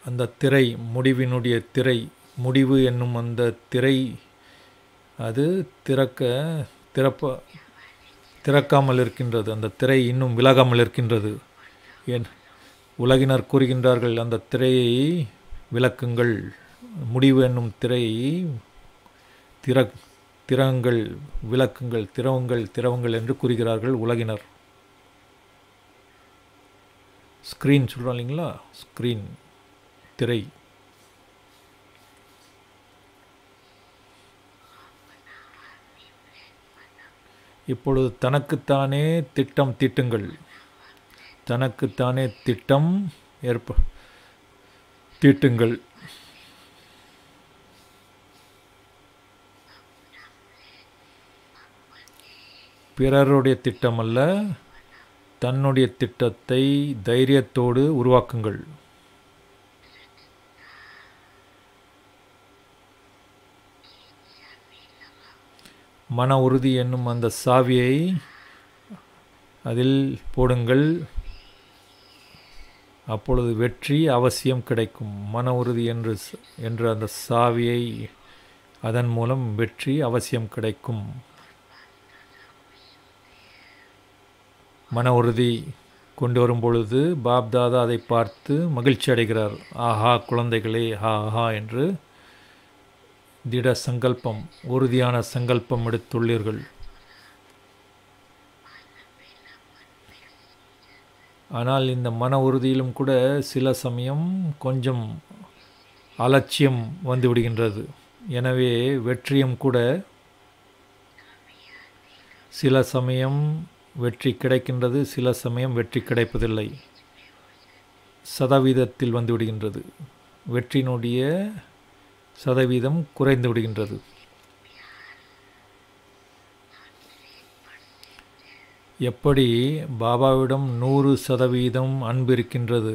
அந்த திரை, முடிவினுடைய திரை, முடிவு என்னும் அந்த திரை அது திறக்காமல் இருக்கின்றது. அந்த திரை இன்னும் விலகாமல் இருக்கின்றது. உலகினர் கூறுகின்றார்கள், அந்த திரையை விலக்குங்கள், முடிவு என்னும் திரையை திறங்கள், விளக்குங்கள், திறவுங்கள் என்று கூறுகிறார்கள் உலகினர். ஸ்க்ரீன் சொல்கிறோம் இல்லைங்களா, ஸ்க்ரீன், திரை. இப்பொழுது தனக்குத்தானே திட்டம் தீட்டுங்கள். தனக்குத்தானே திட்டம் தீட்டுங்கள். பிறருடைய திட்டம் அல்ல, தன்னுடைய திட்டத்தை தைரியத்தோடு உருவாக்குங்கள். மன உறுதி என்னும் அந்த சாவியை அதில் போடுங்கள். அப்பொழுது வெற்றி அவசியம் கிடைக்கும். மன உறுதி என்ற அந்த சாவியை, அதன் மூலம் வெற்றி அவசியம் கிடைக்கும். மன உறுதி கொண்டு வரும் பொழுது பாப்தாதா அதை பார்த்து மகிழ்ச்சி அடைகிறார். ஆஹா குழந்தைகளே, ஆஹா என்று திட சங்கல்பம், உறுதியான சங்கல்பம் எடுத்துள்ளீர்கள். ஆனால் இந்த மன உறுதியிலும் கூட சில சமயம் கொஞ்சம் அலட்சியம் வந்துவிடுகின்றது. எனவே வெற்றியும் கூட சில சமயம் வெற்றி கிடைக்கின்றது, சில சமயம் வெற்றி கிடைப்பதில்லை. சதவீதத்தில் வந்துவிடுகின்றது. வெற்றியினுடைய சதவீதம் குறைந்து விடுகின்றது. எப்படி பாபாவிடம் 100% அன்பு இருக்கின்றது,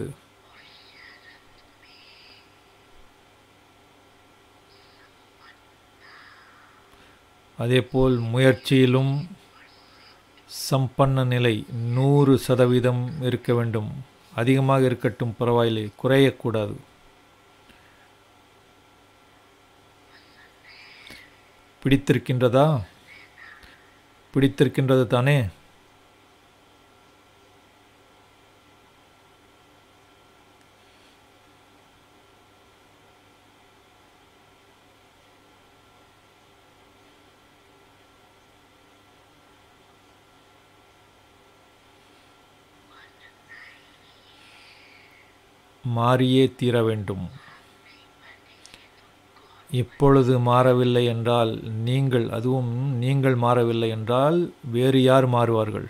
அதேபோல் முயற்சியிலும் சம்பன்ன நிலை 100% இருக்க வேண்டும். அதிகமாக இருக்கட்டும், பரவாயில்லை, குறையக்கூடாது. பிடித்திருக்கின்றதா? பிடித்திருக்கின்றது தானே? மாறியே தீர வேண்டும். இப்பொழுது மாறவில்லை என்றால் நீங்கள் மாறவில்லை என்றால் வேறு யார் மாறுவார்கள்?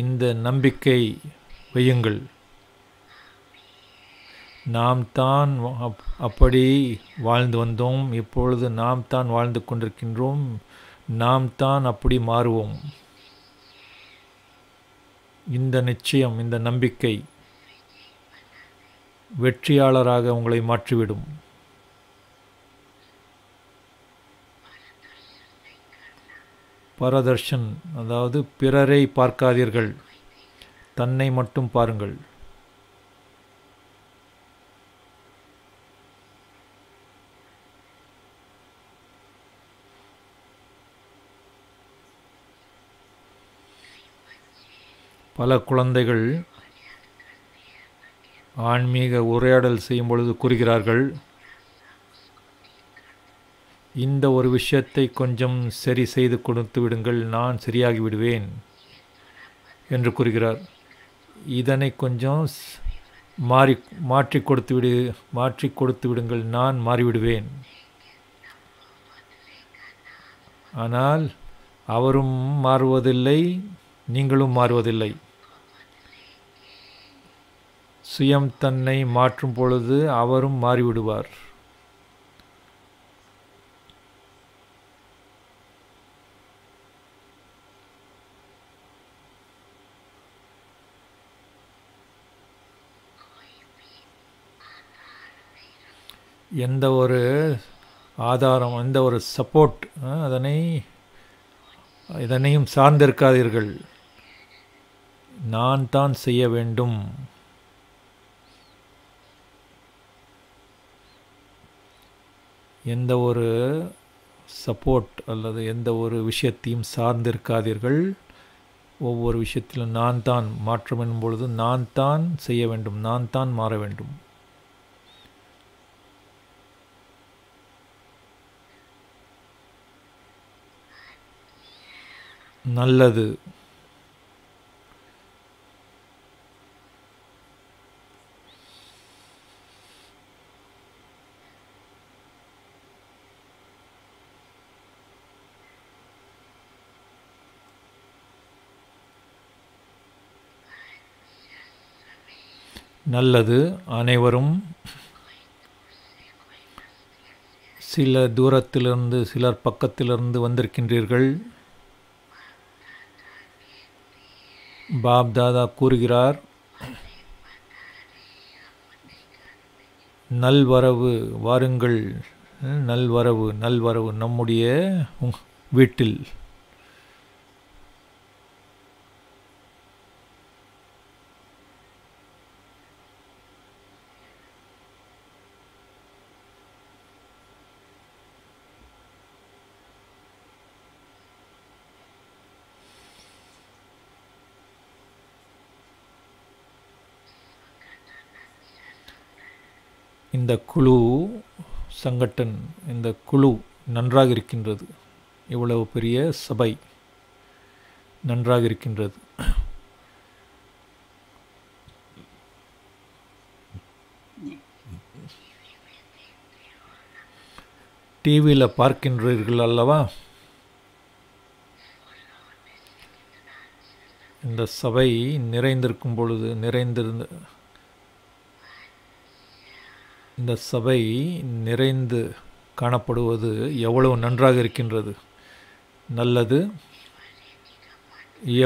இந்த நம்பிக்கை வையுங்கள். நாம் தான் அப்படி வாழ்ந்து வந்தோம், இப்பொழுது நாம் தான் வாழ்ந்து கொண்டிருக்கின்றோம், நாம் தான் அப்படி மாறுவோம். இந்த நிச்சயம், இந்த நம்பிக்கை வெற்றியாளராக உங்களை மாற்றிவிடும். பரதர்ஷன், அதாவது பிறரை பார்க்காதீர்கள், தன்னை மட்டும் பாருங்கள். பல குழந்தைகள் ஆன்மீக உரையாடல் செய்யும் பொழுது கூறுகிறார்கள், இந்த ஒரு விஷயத்தை கொஞ்சம் சரி செய்து கொடுத்து விடுங்கள், நான் சரியாகி விடுவேன் என்று கூறுகிறார். இதனை கொஞ்சம் மாற்றி கொடுத்து விடுங்கள், நான் மாறிவிடுவேன். ஆனால் அவரும் மாறுவதில்லை, நீங்களும் மாறுவதில்லை. சுயம் தன்னை மாற்றும் பொழுது அவரும் மாறிவிடுவார். எந்த ஒரு ஆதாரம், எந்த ஒரு சப்போர்ட் இதனையும் சார்ந்திருக்காதீர்கள். நான் தான் செய்ய வேண்டும். எந்த ஒரு சப்போர்ட் அல்லது எந்த ஒரு விஷயத்தையும் சார்ந்திருக்காதீர்கள். ஒவ்வொரு விஷயத்திலும் நான் தான் மாற்றம் என்னும் பொழுது நான் தான் செய்ய வேண்டும், நான் தான் மாற வேண்டும். நல்லது. நல்லது. அனைவரும் சில தூரத்திலிருந்து, சிலர் பக்கத்திலிருந்து வந்திருக்கின்றீர்கள். பாப் தாதா கூறுகிறார், நல்வரவு வாருங்கள், நல்வரவு நம்முடைய வீட்டில். இந்த குழு சங்கட்டன், இந்த குழு நன்றாக இருக்கின்றது. இவ்வளவு பெரிய சபை நன்றாக இருக்கின்றது. டிவியில் பார்க்கின்றீர்கள் அல்லவா? இந்த சபை நிறைந்திருக்கும் பொழுது, இந்த சபை நிறைந்து காணப்படுவது எவ்வளவு நன்றாக இருக்கின்றது. நல்லது.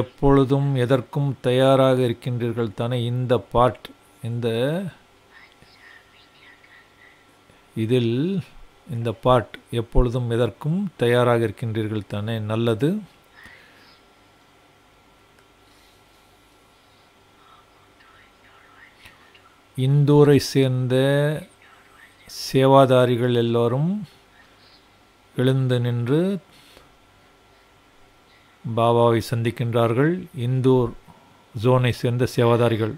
எப்பொழுதும் எதற்கும் தயாராக இருக்கின்றீர்கள் தானே? இந்த பார்ட் எப்பொழுதும் எதற்கும் தயாராக இருக்கின்றீர்கள் தானே? நல்லது. இந்தூரை சேர்ந்த சேவாதாரிகள் எல்லோரும் எழுந்து நின்று பாபாவை சந்திக்கின்றார்கள். இந்தூர் ஜோனை சேர்ந்த சேவாதாரிகள்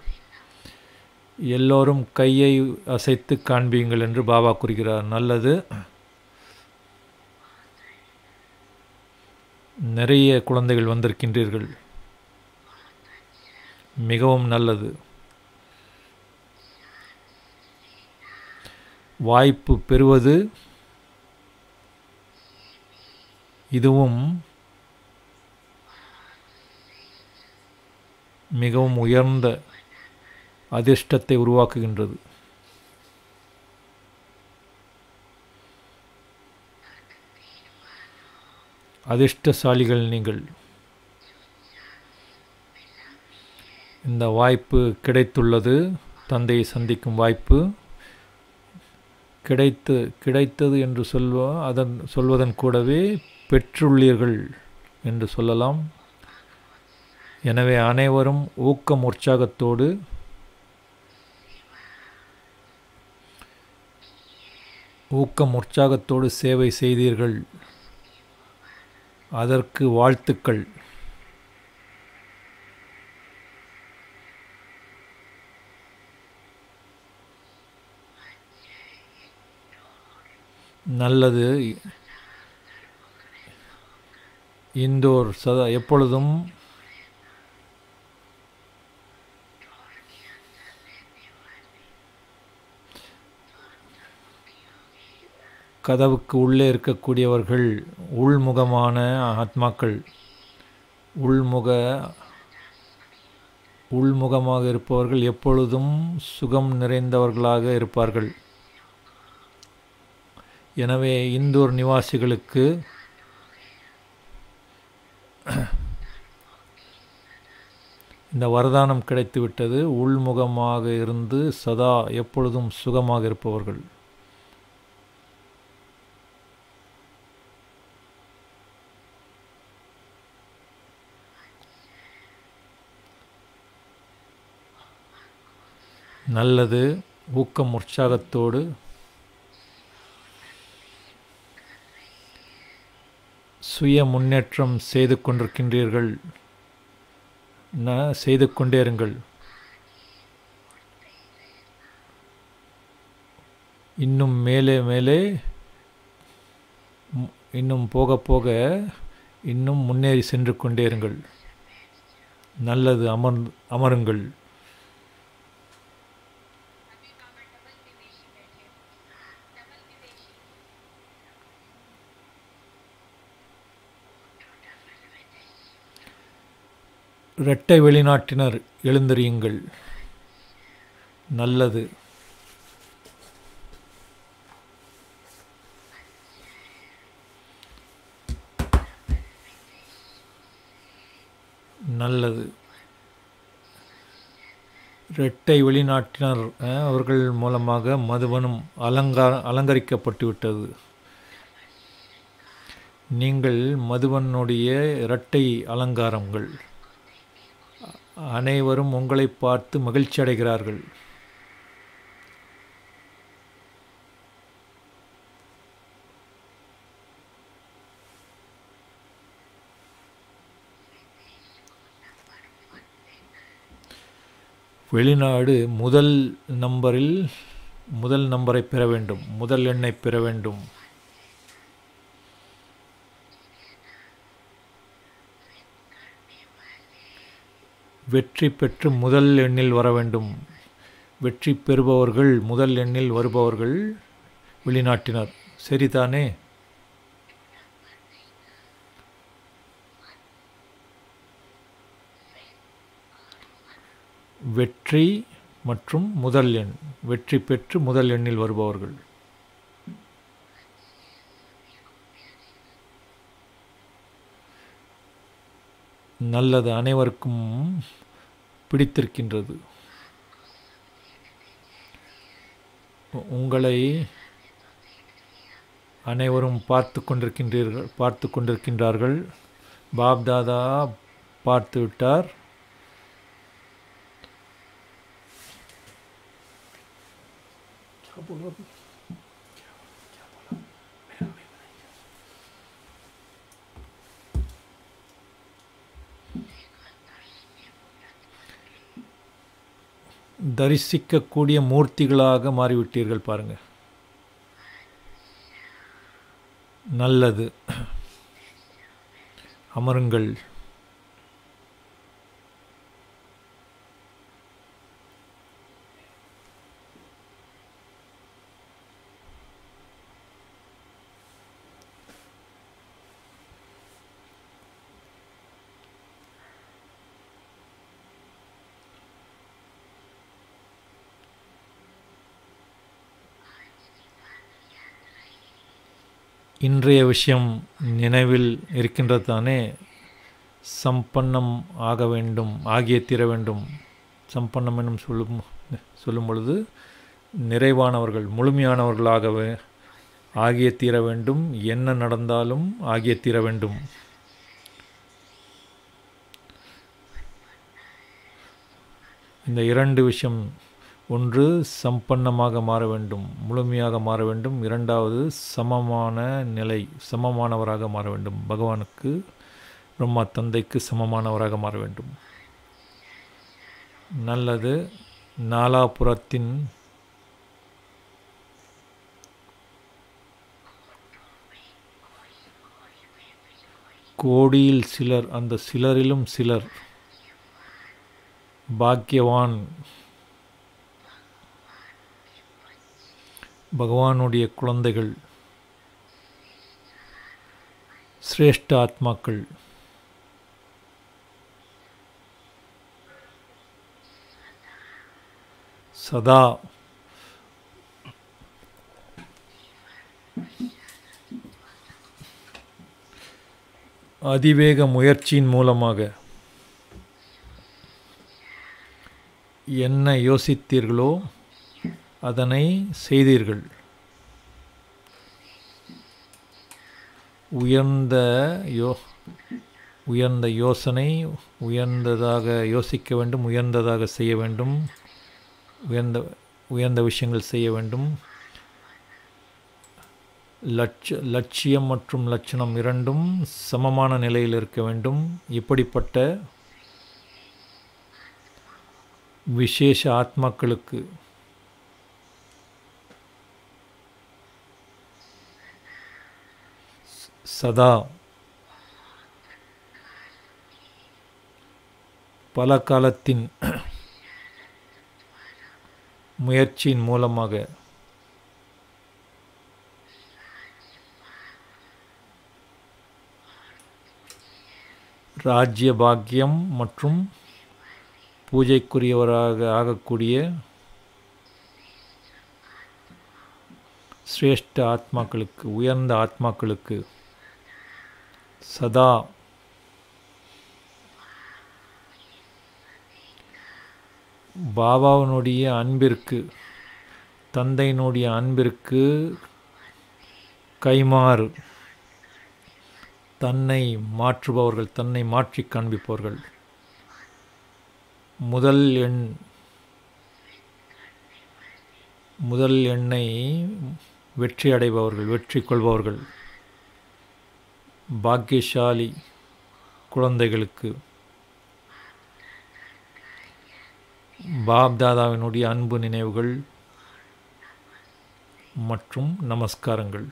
எல்லோரும் கையை அசைத்து காண்பியுங்கள் என்று பாபா கூறுகிறார். நல்லது. நிறைய குழந்தைகள் வந்திருக்கின்றீர்கள், மிகவும் நல்லது. வாய்ப்பு பெறுவது இதுவும் மிகவும் உயர்ந்த அதிர்ஷ்டத்தை உருவாக்குகின்றது. அதிர்ஷ்டசாலிகள் நீங்கள். இந்த வாய்ப்பு கிடைத்துள்ளது. தந்தையை சந்திக்கும் வாய்ப்பு கிடைத்தது என்று சொல்வதன் கூடவே பெற்றுள்ளீர்கள் என்று சொல்லலாம். எனவே அனைவரும் ஊக்கம் உற்சாகத்தோடு சேவை செய்தீர்கள். அதற்கு வாழ்த்துக்கள். நல்லது. இந்தோர் சதா எப்பொழுதும் கதவுக்கு உள்ளே இருக்கக்கூடியவர்கள் உள்முகமான ஆத்மாக்கள், உள்முகமாக இருப்பவர்கள் எப்பொழுதும் சுகம் நிறைந்தவர்களாக இருப்பார்கள். எனவே இந்தூர் நிவாசிகளுக்கு இந்த வரதானம் கிடைத்துவிட்டது. உள்முகமாக இருந்து சதா எப்பொழுதும் சுகமாக இருப்பவர்கள். நல்லது. ஊக்கம் உற்சாகத்தோடு சுய முன்னேற்றம் செய்து கொண்டிருக்கின்றீர்கள். செய்து கொண்டே இருங்கள். இன்னும் மேலே மேலே இன்னும் போக போக இன்னும் முன்னேறி சென்று கொண்டே இருங்கள். நல்லது. அமருங்கள். இரட்டை வெளிநாட்டினர் எழுந்தறியுங்கள். நல்லது. நல்லது. இரட்டை வெளிநாட்டினர் அவர்கள் மூலமாக மதுபனம் அலங்கரிக்கப்பட்டுவிட்டது. நீங்கள் மதுபனுடைய இரட்டை அலங்காரங்கள். அனைவரும் உங்களை பார்த்து மகிழ்ச்சி அடைகிறார்கள். வெளிநாடு முதல் நம்பரை பெற வேண்டும், முதல் எண்ணை பெற வேண்டும். வெற்றி பெற்று முதல் எண்ணில் வர வேண்டும். வெற்றி பெறுபவர்கள், முதல் எண்ணில் வருபவர்கள் வெளிநாட்டினர். சரிதானே? வெற்றி மற்றும் முதல் எண். வெற்றி பெற்று முதல் எண்ணில் வருபவர்கள். நல்லது. அனைவருக்கும் பிடித்திருக்கின்றது. உங்களை அனைவரும் பார்த்து கொண்டிருக்கின்றார்கள். பாப்தாதா பார்த்து விட்டார். தரிசிக்கக்கூடிய மூர்த்திகளாக மாறிவிட்டீர்கள் பாருங்கள். நல்லது, அமருங்கள். இன்றைய விஷயம் நினைவில் இருக்கின்றது தானே? சம்பன்னம் ஆக வேண்டும், ஆகிய தீர வேண்டும். சம்பன்னம் என்னும் சொல்லும் பொழுது நிறைவானவர்கள், முழுமையானவர்களாகவே ஆகிய தீர வேண்டும். என்ன நடந்தாலும் ஆகிய தீர வேண்டும். இந்த இரண்டு விஷயம், ஒன்று சம்பன்னமாக மாற வேண்டும், முழுமையாக மாற வேண்டும். இரண்டாவது சமமான நிலை, சமமானவராக மாற வேண்டும். பகவானுக்கு, பிரம்மா தந்தைக்கு சமமானவராக மாற வேண்டும். நல்லது. நாலாபுரத்தின் கோடியில் சிலர், அந்த சிலரிலும் சிலர் பாக்கியவான், பகவானுடைய குழந்தைகள், சிரேஷ்ட ஆத்மாக்கள். சதா அதிவேக முயற்சியின் மூலமாக என்ன யோசித்தீர்களோ அதனை செய்தீர்கள். உயர்ந்த யோசனை, உயர்ந்ததாக யோசிக்க வேண்டும், உயர்ந்ததாக செய்ய வேண்டும், உயர்ந்த விஷயங்கள் செய்ய வேண்டும். லட்சியம் மற்றும் லட்சணம் இரண்டும் சமமான நிலையில் இருக்க வேண்டும். இப்படிப்பட்ட விசேஷ ஆத்மாக்களுக்கு சதா பல காலத்தின் முயற்சியின் மூலமாக ராஜ்ய பாக்கியம் மற்றும் பூஜைக்குரியவராக ஆகக்கூடிய சிரேஷ்ட ஆத்மாக்களுக்கு, உயர்ந்த ஆத்மாக்களுக்கு சதா பாபாவினுடைய அன்பிற்கு, தந்தையினுடைய அன்பிற்கு கைமாறு, தன்னை மாற்றுபவர்கள், தன்னை மாற்றி காண்பிப்பவர்கள், முதல் எண்ணை வெற்றி அடைபவர்கள், வெற்றி கொள்பவர்கள், பாக்கியசாலி குழந்தைகளுக்கு பாப்தாதாவினுடைய அன்பு நினைவுகள் மற்றும் நமஸ்காரங்கள்.